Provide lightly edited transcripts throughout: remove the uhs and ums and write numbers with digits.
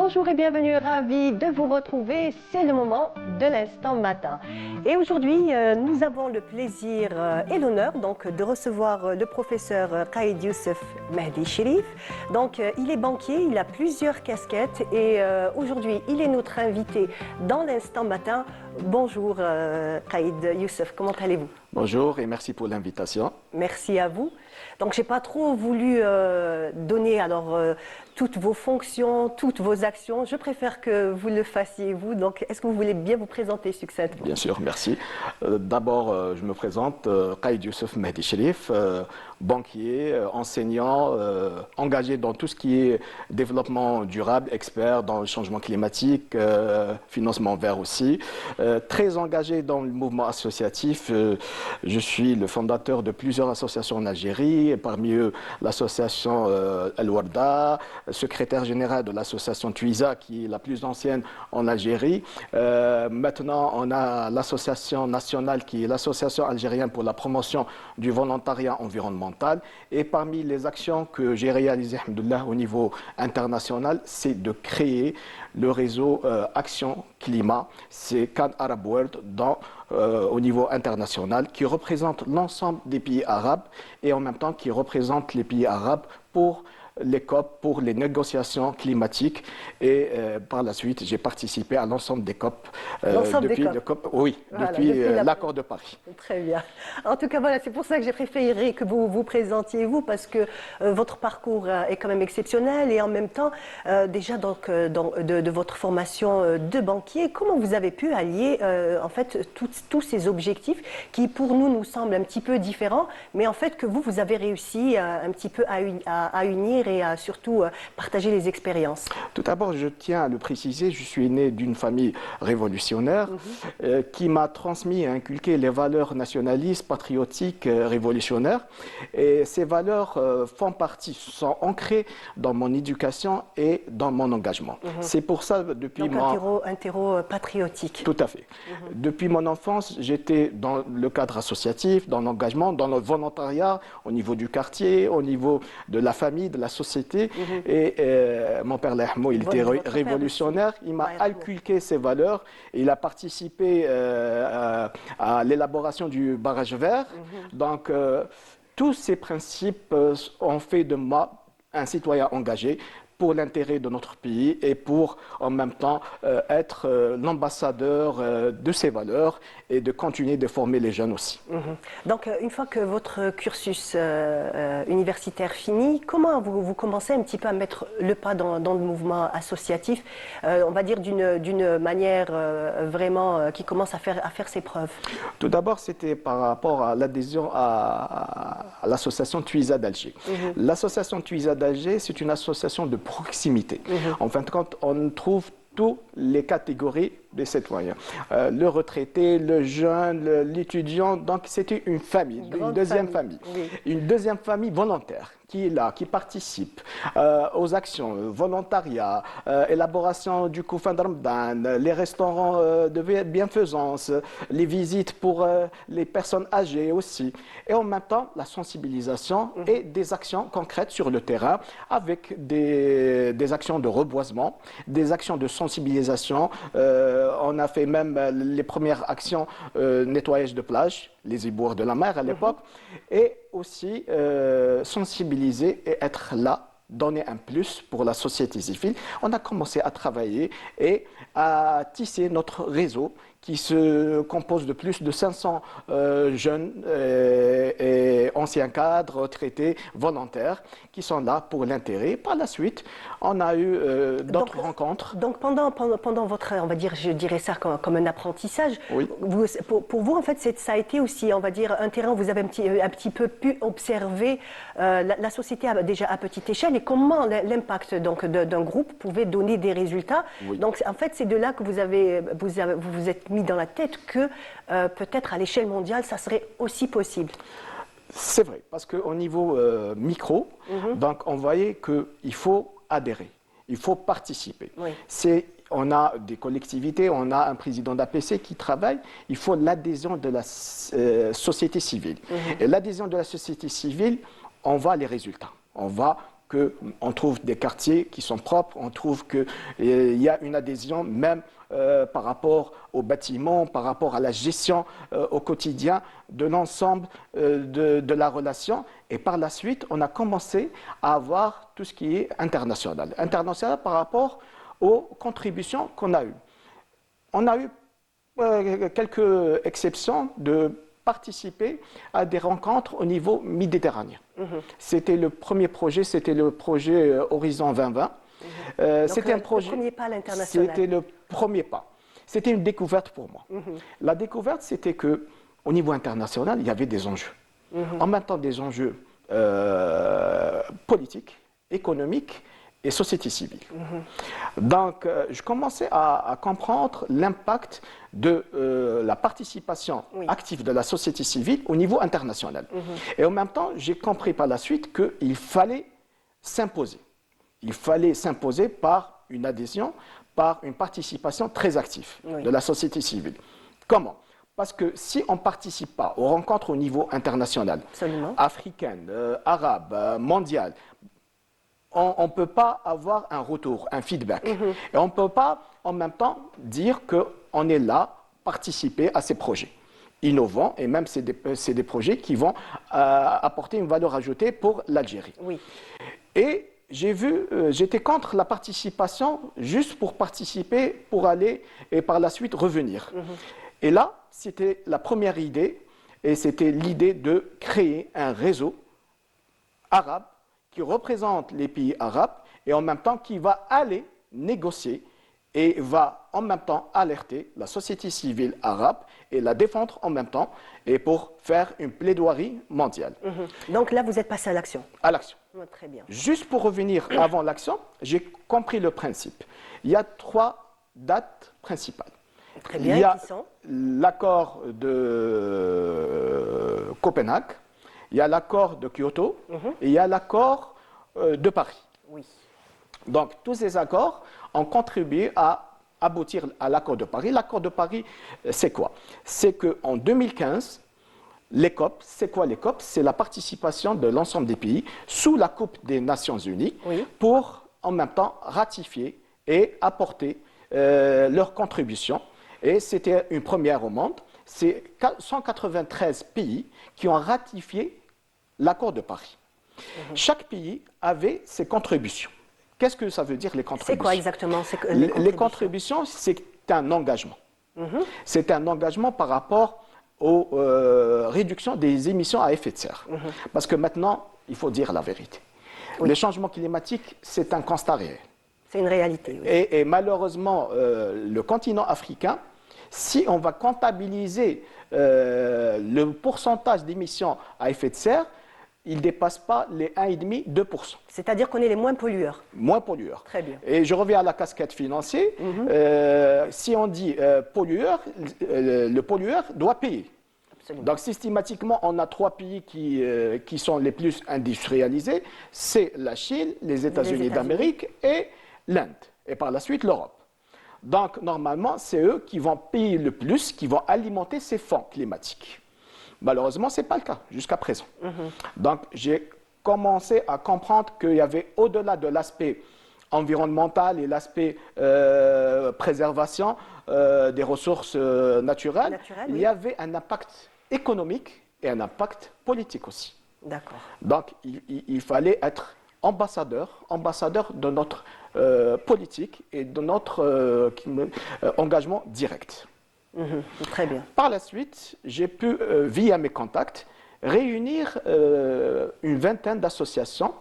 Bonjour et bienvenue, ravi de vous retrouver. C'est le moment de l'instant matin. Et aujourd'hui, nous avons le plaisir et l'honneur donc de recevoir le professeur Qaïd Youssef Mehdi Cherif. Donc, il est banquier, il a plusieurs casquettes et aujourd'hui, il est notre invité dans l'instant matin. Bonjour Qaïd Youssef, comment allez-vous? Bonjour et merci pour l'invitation. Merci à vous. Donc, je n'ai pas trop voulu donner toutes vos fonctions, toutes vos actions. Je préfère que vous le fassiez vous. Donc, est-ce que vous voulez bien vous présenter succinctement? Bien sûr, merci. D'abord, je me présente, Qaïd Youssef Mehdi Cherif, banquier, enseignant, engagé dans tout ce qui est développement durable, expert dans le changement climatique, financement vert aussi, très engagé dans le mouvement associatif. Je suis le fondateur de plusieurs associations en Algérie, et parmi eux l'association El-Warda, secrétaire général de l'association Tuisa, qui est la plus ancienne en Algérie. Maintenant, on a l'association nationale, qui est l'association algérienne pour la promotion du volontariat environnemental. Et parmi les actions que j'ai réalisées, alhamdoulilah, au niveau international, c'est de créer le réseau Action Climat, c'est CAN Arab World au niveau international, qui représente l'ensemble des pays arabes et en même temps qui représente les pays arabes pour les COP, pour les négociations climatiques. Et par la suite, j'ai participé à l'ensemble des COP depuis le COP, oui, voilà, depuis l'accord de Paris. Très bien. En tout cas, voilà, c'est pour ça que j'ai préféré que vous vous présentiez vous, parce que votre parcours est quand même exceptionnel et en même temps, déjà donc, de votre formation de banquier, comment vous avez pu allier en fait tous ces objectifs qui pour nous semblent un petit peu différents, mais en fait que vous avez réussi un petit peu à unir et à surtout partager les expériences. Tout d'abord, je tiens à le préciser, je suis né d'une famille révolutionnaire qui m'a transmis et inculqué les valeurs nationalistes, patriotiques, révolutionnaires. Et ces valeurs sont ancrées dans mon éducation et dans mon engagement. C'est pour ça, depuis un terreau patriotique. Tout à fait. Depuis mon enfance, j'étais dans le cadre associatif, dans l'engagement, dans le volontariat, au niveau du quartier, au niveau de la famille, de la société. Et mon père Lahmo, il était révolutionnaire, il m'a inculqué ces valeurs, il a participé à l'élaboration du barrage vert. Donc tous ces principes ont fait de moi un citoyen engagé pour l'intérêt de notre pays et pour en même temps être l'ambassadeur de ces valeurs et de continuer de former les jeunes aussi. Donc une fois que votre cursus universitaire finit, comment vous commencez un petit peu à mettre le pas dans le mouvement associatif, on va dire d'une manière vraiment qui commence à faire ses preuves? Tout d'abord, c'était par rapport à l'adhésion à l'association Tuisa d'Alger. L'association Tuisa d'Alger, c'est une association de proximité. En fin de compte, on trouve toutes les catégories des citoyens. Le retraité, le jeune, l'étudiant. Donc, c'était une famille, une deuxième famille. Oui. Une deuxième famille volontaire qui est là, qui participe aux actions, volontariat, élaboration du Koufan de Ramadan, les restaurants de bienfaisance, les visites pour les personnes âgées aussi. Et en même temps, la sensibilisation et des actions concrètes sur le terrain avec des actions de reboisement, des actions de sensibilisation. On a fait même les premières actions nettoyage de plage, les éboueurs de la mer à l'époque, et aussi sensibiliser et être là, donner un plus pour la société civile. On a commencé à travailler et à tisser notre réseau qui se compose de plus de 500 jeunes et anciens cadres, retraités, volontaires, qui sont là pour l'intérêt. Par la suite, on a eu d'autres rencontres. Donc pendant votre, on va dire, je dirais ça comme un apprentissage, oui. Pour vous, en fait, ça a été aussi, on va dire, un terrain où vous avez un petit peu pu observer la société déjà à petite échelle et comment l'impact d'un groupe pouvait donner des résultats. Oui. Donc, en fait, c'est de là que vous vous êtes mis dans la tête que peut-être à l'échelle mondiale, ça serait aussi possible. C'est vrai, parce qu'au niveau micro, donc on voyait qu'il faut adhérer, il faut participer. Oui. On a des collectivités, on a un président d'APC qui travaille, il faut l'adhésion de la société civile. Et l'adhésion de la société civile, on voit les résultats. On voit qu'on trouve des quartiers qui sont propres, on trouve qu'il y a une adhésion même par rapport aux bâtiments, par rapport à la gestion au quotidien de l'ensemble de la relation. Et par la suite, on a commencé à avoir tout ce qui est international. International par rapport aux contributions qu'on a eues. On a eu quelques exceptions de participer à des rencontres au niveau méditerranéen. C'était le premier projet, c'était le projet Horizon 2020. C'était un projet. Le premier pas à l'international. C'était le premier pas. C'était une découverte pour moi. La découverte, c'était que au niveau international, il y avait des enjeux. En même temps, des enjeux politiques, économiques et société civile. Donc, je commençais à comprendre l'impact de la participation active de la société civile au niveau international. Et en même temps, j'ai compris par la suite qu'il fallait s'imposer. Il fallait s'imposer par une adhésion, par une participation très active de la société civile. Comment ? Parce que si on ne participe pas aux rencontres au niveau international, africaines, arabes, mondiales, on ne peut pas avoir un retour, un feedback. Et on ne peut pas en même temps dire qu'on est là, participer à ces projets innovants, et même c'est des projets qui vont apporter une valeur ajoutée pour l'Algérie. Et j'étais contre la participation juste pour participer, pour aller et par la suite revenir. Et là, c'était la première idée, et c'était l'idée de créer un réseau arabe qui représente les pays arabes et en même temps qui va aller négocier et va en même temps alerter la société civile arabe et la défendre en même temps et pour faire une plaidoirie mondiale. Donc là, vous êtes passé à l'action. À l'action. Très bien. Juste pour revenir avant l'action, j'ai compris le principe. Il y a 3 dates principales. Très bien, il y a qui sont l'accord de Copenhague, il y a l'accord de Kyoto et il y a l'accord de Paris. Donc, tous ces accords ont contribué à aboutir à l'accord de Paris. L'accord de Paris, c'est quoi? C'est qu'en 2015, les COP, c'est quoi les COP? C'est la participation de l'ensemble des pays sous la coupe des Nations Unies pour en même temps ratifier et apporter leur contribution. Et c'était une première au monde. C'est 193 pays qui ont ratifié l'accord de Paris. Chaque pays avait ses contributions. Qu'est-ce que ça veut dire, les contributions? C'est quoi exactement les contributions, c'est un engagement. C'est un engagement par rapport aux réductions des émissions à effet de serre. Parce que maintenant, il faut dire la vérité. Le changement climatique, c'est un constat réel. C'est une réalité. Et malheureusement, le continent africain, si on va comptabiliser le pourcentage d'émissions à effet de serre, il ne dépasse pas les 1,5-2%. C'est-à-dire qu'on est les moins pollueurs. Moins pollueurs. Très bien. Et je reviens à la casquette financière. Si on dit pollueur, le pollueur doit payer. Absolument. Donc systématiquement, on a 3 pays qui sont les plus industrialisés. C'est la Chine, les États-Unis d'Amérique et l'Inde. Et par la suite, l'Europe. Donc normalement, c'est eux qui vont payer le plus, qui vont alimenter ces fonds climatiques. Malheureusement, ce n'est pas le cas jusqu'à présent. Donc, j'ai commencé à comprendre qu'il y avait, au-delà de l'aspect environnemental et l'aspect préservation des ressources naturelles, il y avait un impact économique et un impact politique aussi. D'accord. Donc, il fallait être ambassadeur de notre politique et de notre engagement direct. Très bien. Par la suite, j'ai pu, via mes contacts, réunir une vingtaine d'associations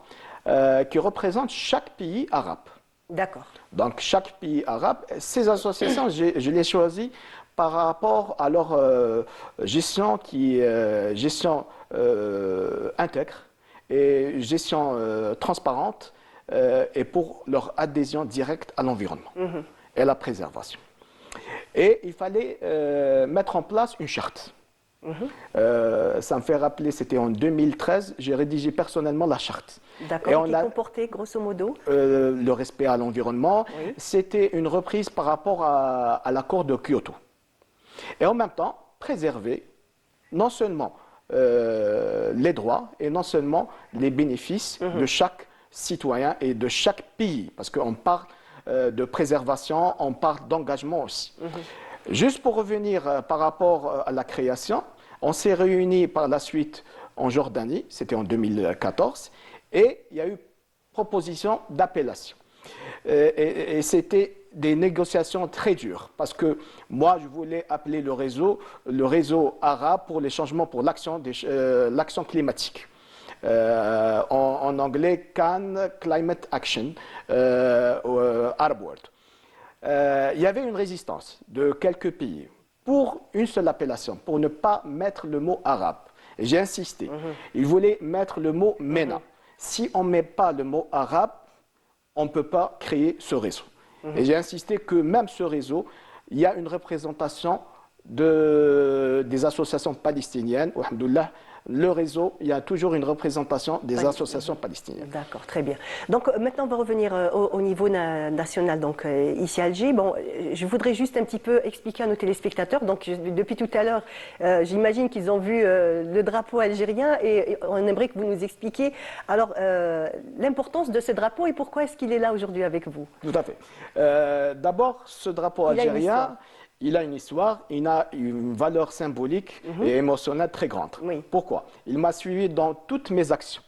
qui représentent chaque pays arabe. D'accord. Donc, chaque pays arabe, ces associations, je les choisis par rapport à leur gestion gestion intègre et gestion transparente et pour leur adhésion directe à l'environnement et à la préservation. Et il fallait mettre en place une charte. Ça me fait rappeler, c'était en 2013, j'ai rédigé personnellement la charte. D'accord, qui comportait grosso modo le respect à l'environnement. C'était une reprise par rapport à l'accord de Kyoto. Et en même temps, préserver non seulement les droits et non seulement les bénéfices de chaque citoyen et de chaque pays, parce qu'on parle de préservation, on parle d'engagement aussi. Juste pour revenir par rapport à la création, on s'est réunis par la suite en Jordanie, c'était en 2014, et il y a eu proposition d'appellation. Et c'était des négociations très dures, parce que moi, je voulais appeler le réseau arabe pour les changements, pour l'action climatique. En anglais, CAN, Climate Action, Arab World. Il y avait une résistance de quelques pays pour une seule appellation, pour ne pas mettre le mot arabe. Et j'ai insisté. Ils voulaient mettre le mot MENA. Si on ne met pas le mot arabe, on ne peut pas créer ce réseau. Et j'ai insisté que même ce réseau, il y a une représentation des associations palestiniennes. Alhamdoulilah, le réseau, il y a toujours une représentation des associations palestiniennes. D'accord, très bien. Donc maintenant, on va revenir au niveau national, donc ici à Alger. Bon, je voudrais juste un petit peu expliquer à nos téléspectateurs. Donc depuis tout à l'heure, j'imagine qu'ils ont vu le drapeau algérien et on aimerait que vous nous expliquiez alors l'importance de ce drapeau et pourquoi est-ce qu'il est là aujourd'hui avec vous. Tout à fait. D'abord, ce drapeau algérien, il a une histoire, il a une valeur symbolique et émotionnelle très grande. Oui. Pourquoi? Il m'a suivi dans toutes mes actions.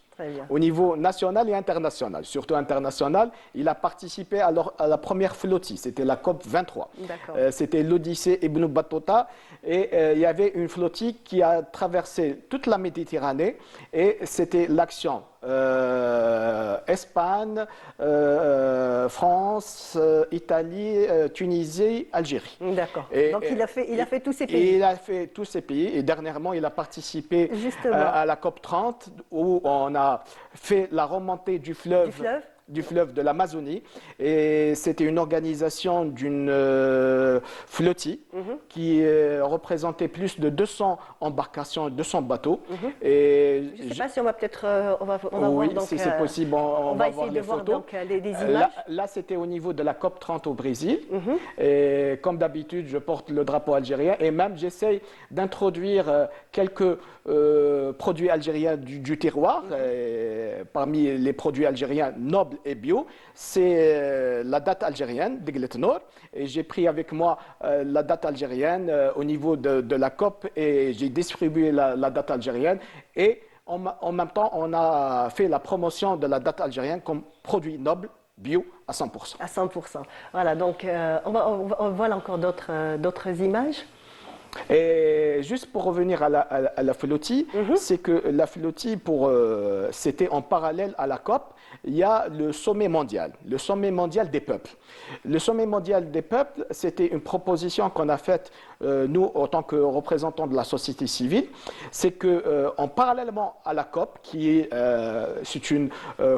Au niveau national et international. Surtout international, il a participé à la première flottille, c'était la COP 23. C'était l'Odyssée Ibn Battuta et il y avait une flottille qui a traversé toute la Méditerranée et c'était l'action Espagne, France, Italie, Tunisie, Algérie. D'accord. Donc il a fait tous ces pays. Il a fait tous ces pays et dernièrement il a participé à la COP 30 où on a fait la remontée du fleuve de l'Amazonie et c'était une organisation d'une flottille qui représentait plus de 200 embarcations, 200 bateaux. Et je ne sais pas si on va peut-être on va oui, voir, si c'est possible, on va voir les photos. Donc, des images. Là c'était au niveau de la COP 30 au Brésil. Et comme d'habitude, je porte le drapeau algérien et même j'essaye d'introduire quelques produits algériens du terroir. Parmi les produits algériens nobles et bio, c'est la date algérienne, Deglet Nord. Et j'ai pris avec moi la date algérienne au niveau de la COP et j'ai distribué la date algérienne. Et en même temps, on a fait la promotion de la date algérienne comme produit noble, bio, à 100%. À 100%. Voilà, donc on voit là encore d'autres images. Et juste pour revenir à la flottille, c'est que la flottille, c'était en parallèle à la COP, il y a le sommet mondial des peuples. Le sommet mondial des peuples, c'était une proposition qu'on a faite, nous, en tant que représentants de la société civile, c'est qu'en parallèlement à la COP, c'est une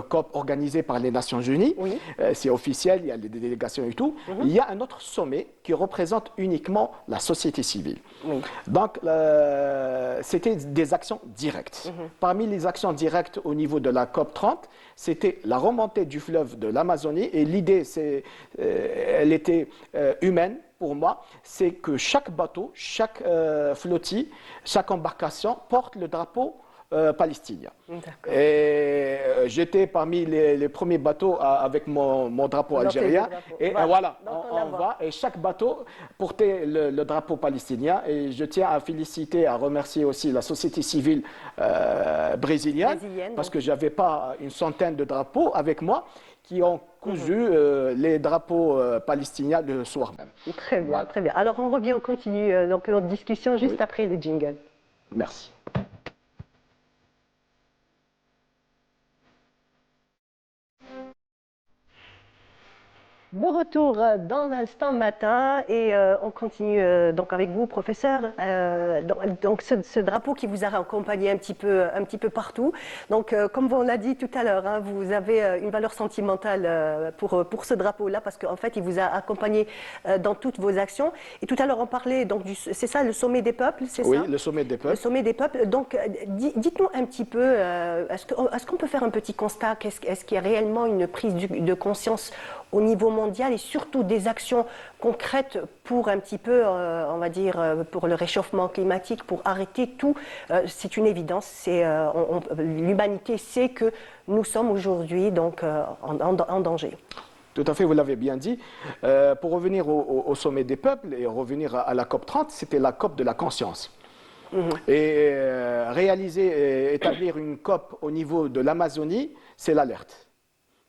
COP organisée par les Nations Unies, c'est officiel, il y a des délégations et tout, il y a un autre sommet qui représente uniquement la société civile. Donc, c'était des actions directes. Parmi les actions directes au niveau de la COP 30, c'était la remontée du fleuve de l'Amazonie et l'idée, elle était humaine pour moi, c'est que chaque bateau, chaque flottille, chaque embarcation porte le drapeau palestinien. Et j'étais parmi les premiers bateaux avec mon drapeau algérien. Et voilà, on va. Et chaque bateau portait le drapeau palestinien. Et je tiens à féliciter, à remercier aussi la société civile brésilienne, parce que je n'avais pas une centaine de drapeaux avec moi qui ont cousu les drapeaux palestiniens le soir même. Très bien, très bien. Alors on continue donc notre discussion juste après le jingle. Merci. De retour dans l'instant matin et on continue donc avec vous, professeur. Donc ce drapeau qui vous a accompagné un petit peu partout. Donc comme on l'a dit tout à l'heure, hein, vous avez une valeur sentimentale pour ce drapeau-là parce qu'en fait il vous a accompagné dans toutes vos actions. Et tout à l'heure on parlait donc c'est ça le sommet des peuples, c'est ça? Oui, le sommet des peuples. Le sommet des peuples. Donc dites-nous un petit peu, est-ce qu'on peut faire un petit constat? Est-ce qu'il y a réellement une prise de conscience au niveau mondial et surtout des actions concrètes pour un petit peu, on va dire, pour le réchauffement climatique, pour arrêter tout. C'est une évidence. L'humanité sait que nous sommes aujourd'hui donc en danger. Tout à fait, vous l'avez bien dit. Pour revenir au sommet des peuples et revenir à la COP 30, c'était la COP de la conscience. Et établir une COP au niveau de l'Amazonie, c'est l'alerte.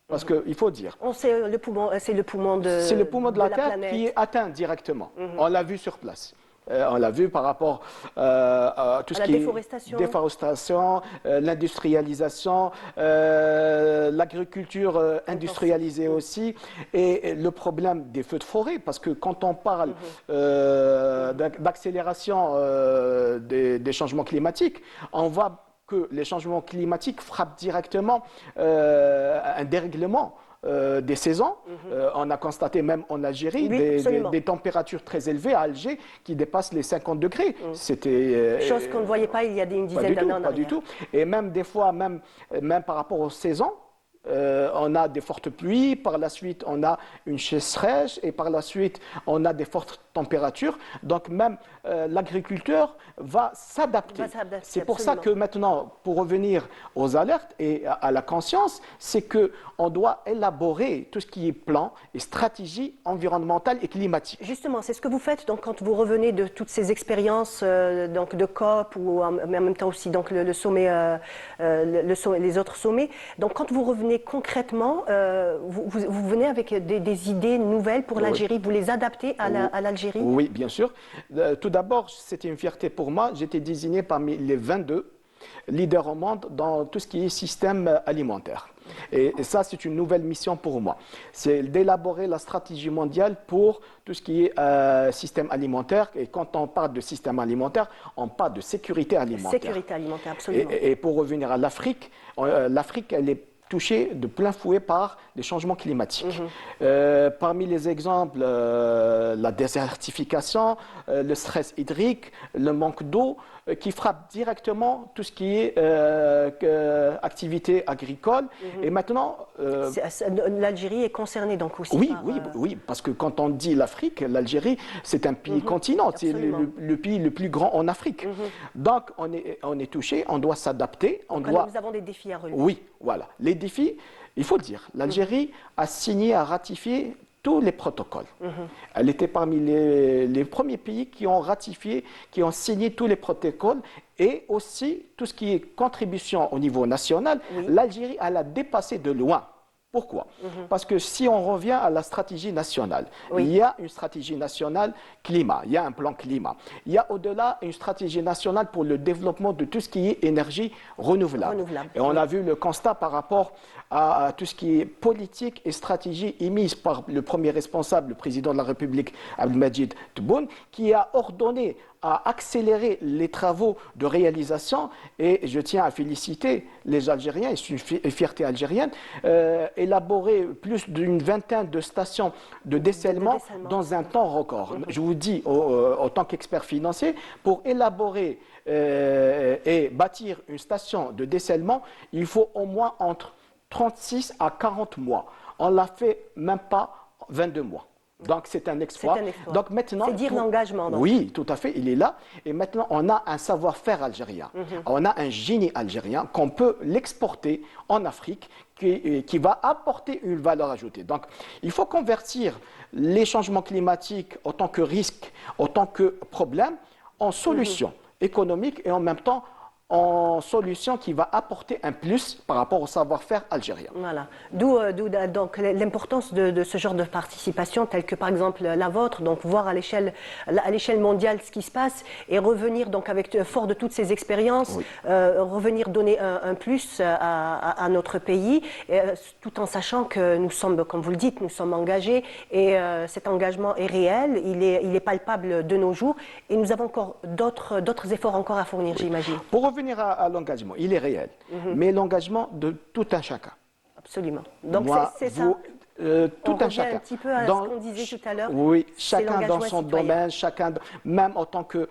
Parce qu'il faut dire. C'est le poumon C'est le poumon de la Terre planète qui est atteint directement. On l'a vu sur place. On l'a vu par rapport à tout ce qui est déforestation, l'industrialisation, l'agriculture industrialisée aussi, et le problème des feux de forêt, parce que quand on parle d'accélération des changements climatiques, on voit que les changements climatiques frappent directement un dérèglement des saisons. On a constaté même en Algérie des températures très élevées à Alger qui dépassent les 50 degrés. C'était chose qu'on ne voyait pas il y a une dizaine d'années en arrière. Pas du tout. Et même des fois, même par rapport aux saisons, on a des fortes pluies, par la suite on a une sécheresse et par la suite on a des fortes températures. Donc même l'agriculteur va s'adapter. C'est pour ça que maintenant, pour revenir aux alertes et à la conscience, c'est qu'on doit élaborer tout ce qui est plan et stratégie environnementale et climatique. Justement, c'est ce que vous faites donc, quand vous revenez de toutes ces expériences donc, de COP ou mais en même temps aussi donc, le sommet, les autres sommets. Donc quand vous revenez concrètement, vous venez avec des idées nouvelles pour l'Algérie, vous les adaptez à l'Algérie? Oui, bien sûr. Tout d'abord, c'était une fierté pour moi. J'étais désigné parmi les 22 leaders au monde dans tout ce qui est système alimentaire. Et ça, c'est une nouvelle mission pour moi. C'est d'élaborer la stratégie mondiale pour tout ce qui est système alimentaire. Et quand on parle de système alimentaire, on parle de sécurité alimentaire. Sécurité alimentaire, absolument. Et pour revenir à l'Afrique, l'Afrique, elle est touchée de plein fouet par les changements climatiques. Parmi les exemples, la désertification, le stress hydrique, le manque d'eau, qui frappe directement tout ce qui est activité agricole. Et maintenant... l'Algérie est concernée donc aussi Oui, parce que quand on dit l'Afrique, l'Algérie, c'est un pays continent, c'est le pays le plus grand en Afrique. Donc on est touché, on doit s'adapter. Nous avons des défis à relever. Oui, voilà. Les défis, il faut le dire, l'Algérie a signé, a ratifié tous les protocoles. Elle était parmi les premiers pays qui ont ratifié, qui ont signé tous les protocoles et aussi tout ce qui est contribution au niveau national. L'Algérie, elle a dépassé de loin. Pourquoi? Parce que si on revient à la stratégie nationale, il y a une stratégie nationale climat, il y a un plan climat. Il y a au-delà une stratégie nationale pour le développement de tout ce qui est énergie renouvelable. Et on a vu le constat par rapport à tout ce qui est politique et stratégie émise par le premier responsable, le président de la République, Abdelmadjid Tebboune, qui a ordonné à accélérer les travaux de réalisation, et je tiens à féliciter les Algériens, et c'est une fierté algérienne, élaborer plus d'une vingtaine de stations de dessalement dans un temps record. Je vous dis, en tant qu'expert financier, pour élaborer et bâtir une station de dessalement, il faut au moins entre 36 à 40 mois. On l'a fait même pas 22 mois. Donc c'est un exploit. Donc maintenant, c'est dire l'engagement. Oui, tout à fait, il est là. Et maintenant, on a un savoir-faire algérien. On a un génie algérien qu'on peut l'exporter en Afrique, qui va apporter une valeur ajoutée. Donc il faut convertir les changements climatiques en tant que risque, en tant que problème, en solution économique et en même temps en solution qui va apporter un plus par rapport au savoir-faire algérien. Voilà. D'où donc l'importance de ce genre de participation, telle que par exemple la vôtre, donc voir à l'échelle mondiale ce qui se passe et revenir donc avec fort de toutes ces expériences, revenir donner un plus à notre pays, tout en sachant que nous sommes, comme vous le dites, nous sommes engagés et cet engagement est réel, il est palpable de nos jours et nous avons encore d'autres efforts encore à fournir, j'imagine. Pour revenir à l'engagement, il est réel, mais l'engagement de tout un chacun. Absolument. Donc c'est ça. Tout un chacun. Un petit peu à ce qu'on disait tout à l'heure. Oui, chacun dans son domaine, chacun, même en tant que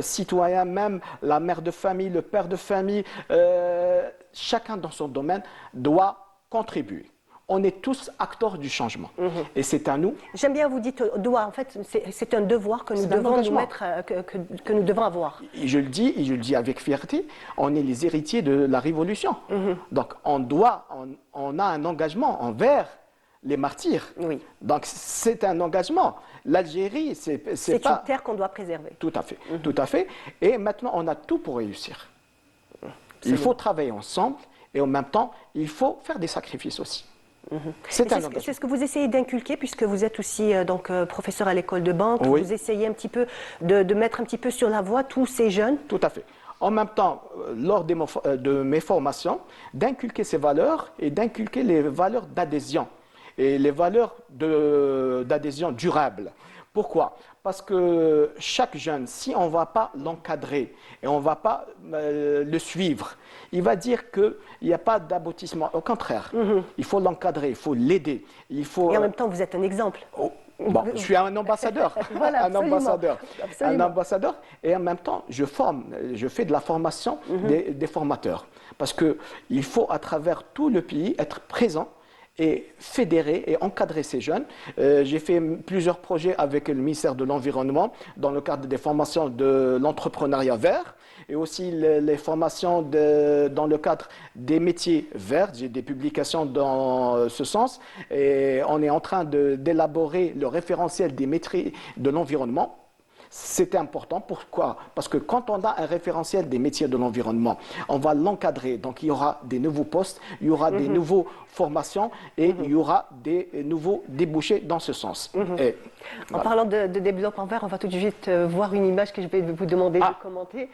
citoyen, même la mère de famille, le père de famille, chacun dans son domaine doit contribuer on est tous acteurs du changement. Et c'est à nous. J'aime bien, vous dites doit. En fait, c'est un devoir que nous C'est un devons nous engagement. mettre, que nous devons avoir. Et je le dis avec fierté, on est les héritiers de la Révolution. Donc on a un engagement envers les martyrs. Oui. Donc c'est un engagement. L'Algérie, c'est C'est pas... une terre qu'on doit préserver. Tout à fait, tout à fait. Et maintenant, on a tout pour réussir. Il faut travailler ensemble et en même temps, il faut faire des sacrifices aussi. C'est un engagement. C'est ce que vous essayez d'inculquer, puisque vous êtes aussi professeur à l'école de banque. Oui. Vous essayez un petit peu de mettre un petit peu sur la voie tous ces jeunes. Tout à fait. En même temps, lors de mes formations, d'inculquer ces valeurs et d'inculquer les valeurs d'adhésion et les valeurs d'adhésion durable. Pourquoi? Parce que chaque jeune, si on ne va pas l'encadrer et on ne va pas le suivre, il va dire qu'il n'y a pas d'aboutissement. Au contraire, il faut l'encadrer, il faut l'aider. Et en même temps, vous êtes un exemple. Bon, je suis un ambassadeur, Voilà, un ambassadeur, absolument. un ambassadeur, et en même temps, je fais de la formation des formateurs, parce que il faut à travers tout le pays être présent et fédérer et encadrer ces jeunes. J'ai fait plusieurs projets avec le ministère de l'Environnement dans le cadre des formations de l'entrepreneuriat vert et aussi les formations dans le cadre des métiers verts. J'ai des publications dans ce sens et on est en train d'élaborer le référentiel des métiers de l'environnement. C'est important. Pourquoi? Parce que quand on a un référentiel des métiers de l'environnement, on va l'encadrer. Donc, il y aura des nouveaux postes, il y aura des nouvelles formations et il y aura des nouveaux débouchés dans ce sens. Et, En parlant de développement vert, on va tout de suite voir une image que je vais vous demander de commenter.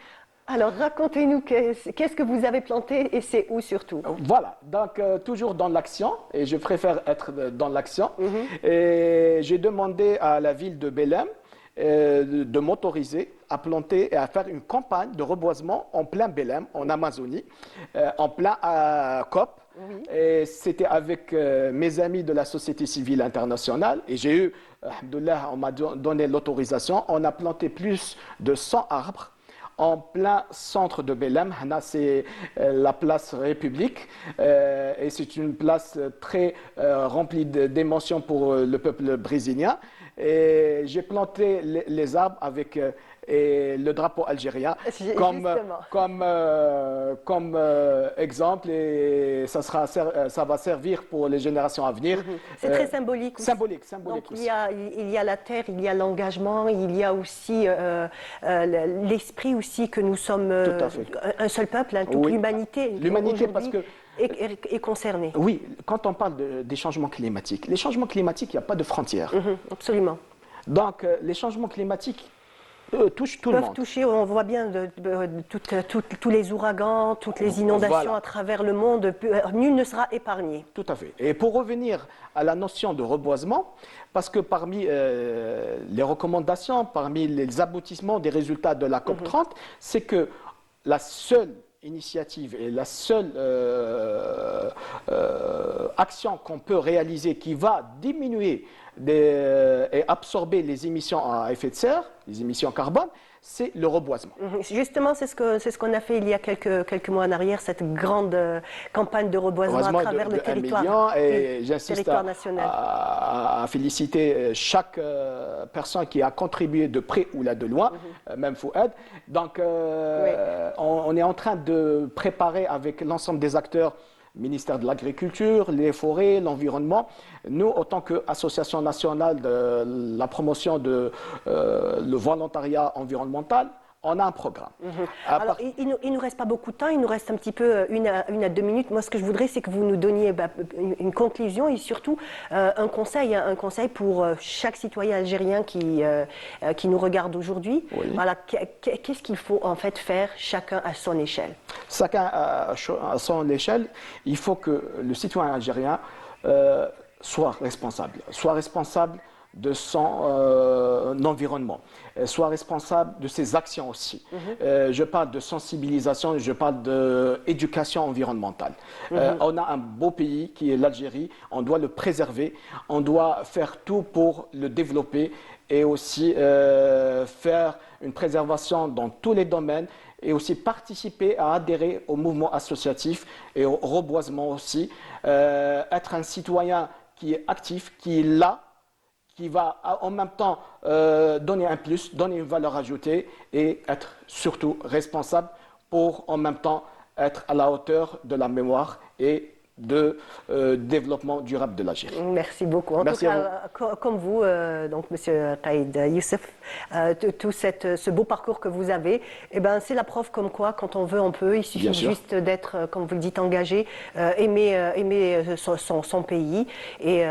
Alors, racontez-nous qu'est-ce que vous avez planté et c'est où surtout? Voilà, donc toujours dans l'action, et je préfère être dans l'action. Et j'ai demandé à la ville de Belém de m'autoriser à planter et à faire une campagne de reboisement en plein Belém, en Amazonie, en plein COP. Et c'était avec mes amis de la société civile internationale et j'ai eu, alhamdoulilah, on m'a donné l'autorisation. On a planté plus de 100 arbres en plein centre de Belém. C'est la place République et c'est une place très remplie d'émotions pour le peuple brésilien. Et j'ai planté les arbres avec et le drapeau algérien comme exemple et ça va servir pour les générations à venir. C'est très symbolique. Symbolique Donc, aussi. il y a la terre, il y a l'engagement, il y a aussi l'esprit aussi que nous sommes un seul peuple, hein, toute l'humanité. L'humanité parce que est concernée. Oui, quand on parle des changements climatiques, les changements climatiques, il n'y a pas de frontières. Absolument. Donc, les changements climatiques touchent tout le monde. Peuvent toucher, on voit bien tous les ouragans, toutes les inondations à travers le monde. Nul ne sera épargné. Tout à fait. Et pour revenir à la notion de reboisement, parce que parmi les recommandations, parmi les aboutissements des résultats de la COP30, c'est que la seule initiative et la seule action qu'on peut réaliser qui va diminuer et absorber les émissions à effet de serre, les émissions carbone, c'est le reboisement. Justement, c'est ce qu'on a fait il y a quelques mois en arrière, cette grande campagne de reboisement à travers le territoire, territoire national. À féliciter chaque personne qui a contribué de près ou là de loin, même Fouad. Donc, on est en train de préparer avec l'ensemble des acteurs, ministère de l'Agriculture, les forêts, l'environnement. Nous, en tant qu'Association nationale de la promotion de le volontariat environnemental, on a un programme. Alors, il ne nous reste pas beaucoup de temps, il nous reste un petit peu 1 à 2 minutes. Moi, ce que je voudrais, c'est que vous nous donniez une conclusion et surtout un conseil pour chaque citoyen algérien qui nous regarde aujourd'hui. Oui. Voilà, qu'est-ce qu'il faut en fait faire chacun à son échelle? Chacun à son échelle, il faut que le citoyen algérien soit responsable de son environnement, soit responsable de ses actions aussi. Je parle de sensibilisation, je parle d'éducation environnementale. On a un beau pays qui est l'Algérie, on doit le préserver, on doit faire tout pour le développer et aussi faire une préservation dans tous les domaines et aussi participer à adhérer au mouvement associatif et au reboisement aussi. Être un citoyen qui est actif, qui est là, qui va en même temps donner un plus, donner une valeur ajoutée et être surtout responsable pour en même temps être à la hauteur de la mémoire et de développement durable de l'Algérie. Merci beaucoup. En Merci tout cas, comme vous, donc Monsieur Qaïd Youssef, tout ce beau parcours que vous avez, eh ben, c'est la preuve comme quoi, quand on veut, on peut. Il suffit juste d'être, comme vous le dites, engagé, aimer son pays. Et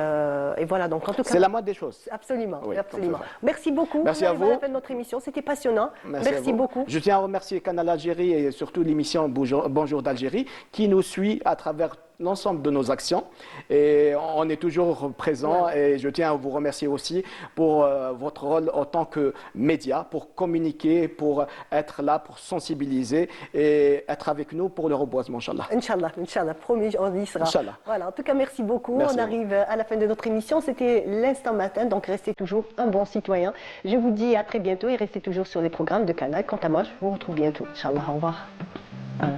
voilà. Donc, en tout cas, c'est la moindre des choses. Absolument, Oui, absolument. Merci beaucoup. Merci à vous. À la fin de notre émission, c'était passionnant. Merci beaucoup. Je tiens à remercier Canal Algérie et surtout l'émission Bonjour d'Algérie qui nous suit à travers l'ensemble de nos actions et on est toujours présent et je tiens à vous remercier aussi pour votre rôle en tant que média, pour communiquer, pour être là, pour sensibiliser et être avec nous pour le reboisement, Inch'Allah. Inch'Allah, promis, on y sera. Inch'Allah. Voilà, en tout cas, merci beaucoup. Merci on arrive à la fin de notre émission. C'était l'instant matin, donc restez toujours un bon citoyen. Je vous dis à très bientôt et restez toujours sur les programmes de Canal. Quant à moi, je vous retrouve bientôt. Inch'Allah, au revoir. Voilà.